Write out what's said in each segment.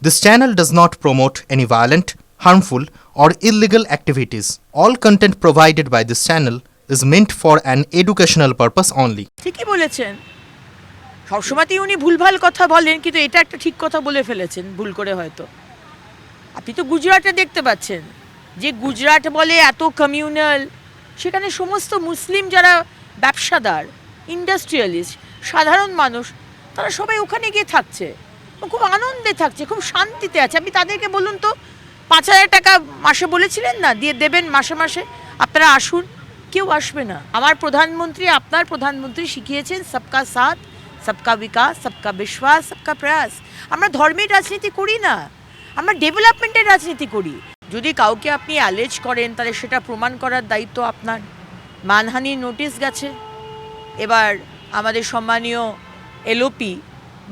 This channel does not promote any violent, harmful, or illegal activities. All content provided by this channel is meant for an educational purpose only. ঠিকই বলেছেন। সবসময়তেই উনি ভুলভাল কথা বলেন, কিন্তু এটা একটা ঠিক কথা বলে ফেলেছেন ভুল করে হয়তো। আপনি তো গুজরাটে দেখতে পাচ্ছেন যে গুজরাট বলে এত কমিউনাল, সেখানে সমস্ত মুসলিম যারা ব্যবসাদার, ইন্ডাস্ট্রিয়ালিস্ট, সাধারণ মানুষ, তারা সবাই ওখানে গিয়ে থাকছে, খুব আনন্দে থাকছে, খুব শান্তিতে আছে। আপনি তাদেরকে বলুন তো 5,000 টাকা মাসে বলেছিলেন না দিয়ে দেবেন মাসে মাসে, আপনারা আসুন, কেউ আসবে না। আমার প্রধানমন্ত্রী, আপনার প্রধানমন্ত্রী শিখিয়েছেন সবকা সাথ, সবকা বিকাশ, সবকা বিশ্বাস, সবকা প্রয়াস। আমরা ধর্মের রাজনীতি করি না, আমরা ডেভেলপমেন্টের রাজনীতি করি। যদি কাউকে আপনি অ্যালেজ করেন তাহলে সেটা প্রমাণ করার দায়িত্ব আপনার। মানহানির নোটিশ গেছে, এবার আমাদের সম্মানীয় এলওপি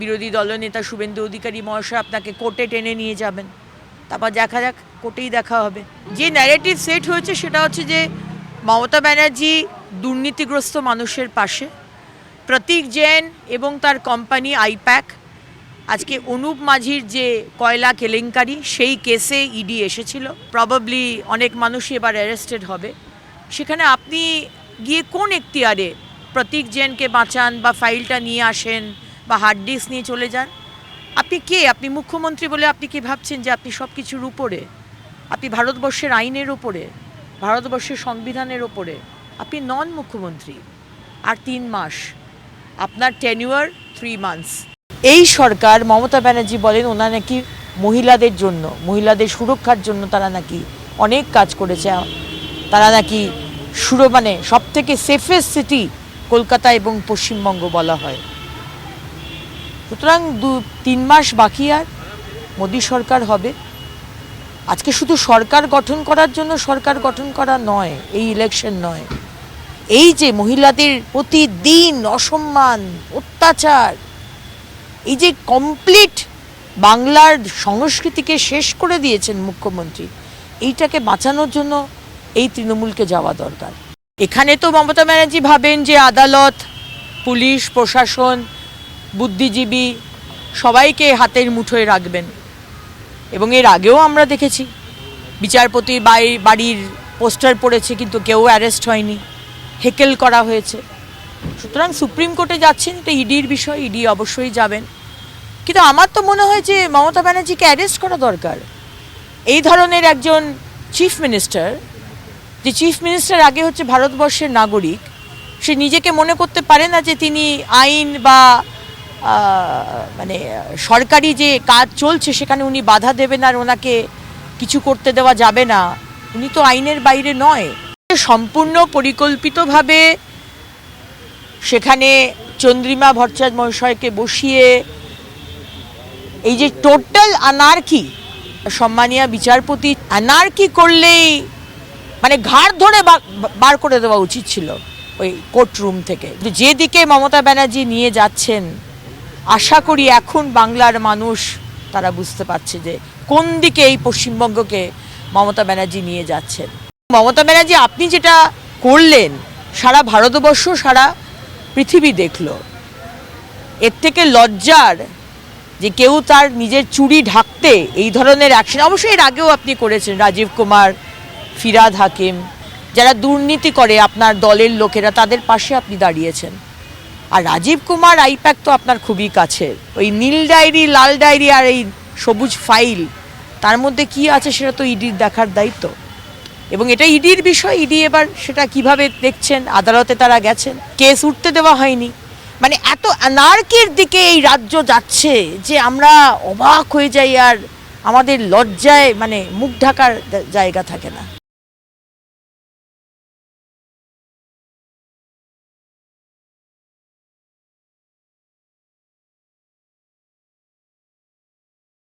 বিরোধী দলনেতা শুভেন্দু অধিকারী মহাশয় আপনাকে কোর্টে টেনে নিয়ে যাবেন, তারপর দেখা যাক, কোর্টেই দেখা হবে। যে ন্যারেটিভ সেট হয়েছে সেটা হচ্ছে যে মমতা ব্যানার্জি দুর্নীতিগ্রস্ত মানুষের পাশে। প্রতীক জৈন এবং তার কোম্পানি আইপ্যাক, আজকে অনুপ মাঝির যে কয়লা কেলেঙ্কারি, সেই কেসে ইডি এসেছিল। প্রবাবলি অনেক মানুষই এবার অ্যারেস্টেড হবে। সেখানে আপনি গিয়ে কোন এখতিয়ারে প্রতীক জৈনকে বাঁচান বা ফাইলটা নিয়ে আসেন বা হার্ড ডিস্ক নিয়ে চলে যান? আপনি কে? আপনি মুখ্যমন্ত্রী বলে আপনি কি ভাবছেন যে আপনি সব কিছুর উপরে? আপনি ভারতবর্ষের আইনের ওপরে, ভারতবর্ষের সংবিধানের ওপরে? আপনি নন মুখ্যমন্ত্রী। আর 3 মাস আপনার টেনিউর, 3 মান্থস। এই সরকার, মমতা ব্যানার্জি বলেন ওনারা নাকি মহিলাদের জন্য, মহিলাদের সুরক্ষার জন্য তারা নাকি অনেক কাজ করেছে। তারা নাকি মানে সব থেকে সেফেস্ট সিটি কলকাতা এবং পশ্চিমবঙ্গ বলা হয়। সুতরাং 3 মাস বাকি, আর মোদী সরকার হবে। আজকে শুধু সরকার গঠন করার জন্য সরকার গঠন করা নয়, এই ইলেকশন নয়, এই যে মহিলাদের প্রতিদিন অসম্মান, অত্যাচার, এই যে কমপ্লিট বাংলার সংস্কৃতিকে শেষ করে দিয়েছেন মুখ্যমন্ত্রী, এইটাকে বাঁচানোর জন্য এই তৃণমূলকে যাওয়া দরকার। এখানে তো মমতা ব্যানার্জি ভাবেন যে আদালত, পুলিশ, প্রশাসন, বুদ্ধিজীবী সবাইকে হাতের মুঠোয় রাখবেন। এবং এর আগেও আমরা দেখেছি বিচারপতি বাড়ির পোস্টার পড়েছে কিন্তু কেউ অ্যারেস্ট হয়নি, হেকেল করা হয়েছে। সুতরাং সুপ্রিম কোর্টে যাচ্ছেন, এটা ইডির বিষয়, ইডি অবশ্যই যাবেন। কিন্তু আমার তো মনে হয় যে মমতা ব্যানার্জিকে অ্যারেস্ট করা দরকার। এই ধরনের একজন চিফ মিনিস্টার, যে চিফ মিনিস্টার আগে হচ্ছে ভারতবর্ষের নাগরিক, সে নিজেকে মনে করতে পারে না যে তিনি আইন বা মানে সরকারি যে কাজ চলছে সেখানে উনি বাধা দেবেন আর ওনাকে কিছু করতে দেওয়া যাবে না। উনি তো আইনের বাইরে নয়। সম্পূর্ণ পরিকল্পিতভাবে সেখানে চন্দ্রিমা ভট্টাচার্য মহাশয়কে বসিয়ে এই যে টোটাল আনার্কি, সম্মানীয় বিচারপতি, আনার্কি করলেই মানে ঘাড় ধরে বার করে দেওয়া উচিত ছিল ওই কোর্টরুম থেকে। যেদিকে মমতা ব্যানার্জি নিয়ে যাচ্ছেন, আশা করি এখন বাংলার মানুষ তারা বুঝতে পারছে যে কোন দিকে এই পশ্চিমবঙ্গকে মমতা ব্যানার্জি নিয়ে যাচ্ছেন। মমতা ব্যানার্জি আপনি যেটা করলেন সারা ভারতবর্ষ, সারা পৃথিবী দেখলো। এর থেকে লজ্জার যে কেউ তার নিজের চুরি ঢাকতে এই ধরনের অ্যাকশন, অবশ্যই এর আগেও আপনি করেছেন, রাজীব কুমার, ফিরহাদ হাকিম, যারা দুর্নীতি করে আপনার দলের লোকেরা, তাদের পাশে আপনি দাঁড়িয়েছেন। আর রাজীব কুমার, আইপ্যাক তো আপনার খুবই কাছের। ওই নীল ডায়েরি, লাল ডায়েরি আর এই সবুজ ফাইল, তার মধ্যে কি আছে সেটা তো ইডির দেখার দায়িত্ব। এবং এটা ইডির বিষয়, ইডি এবার সেটা কিভাবে দেখছেন। আদালতে তারা গেছেন, কেস উঠতে দেওয়া হয়নি। মানে এত অ্যানার্কির দিকে এই রাজ্য যাচ্ছে যে আমরা অবাক হয়ে যাই, আর আমাদের লজ্জায় মানে মুখ ঢাকার জায়গা থাকে না।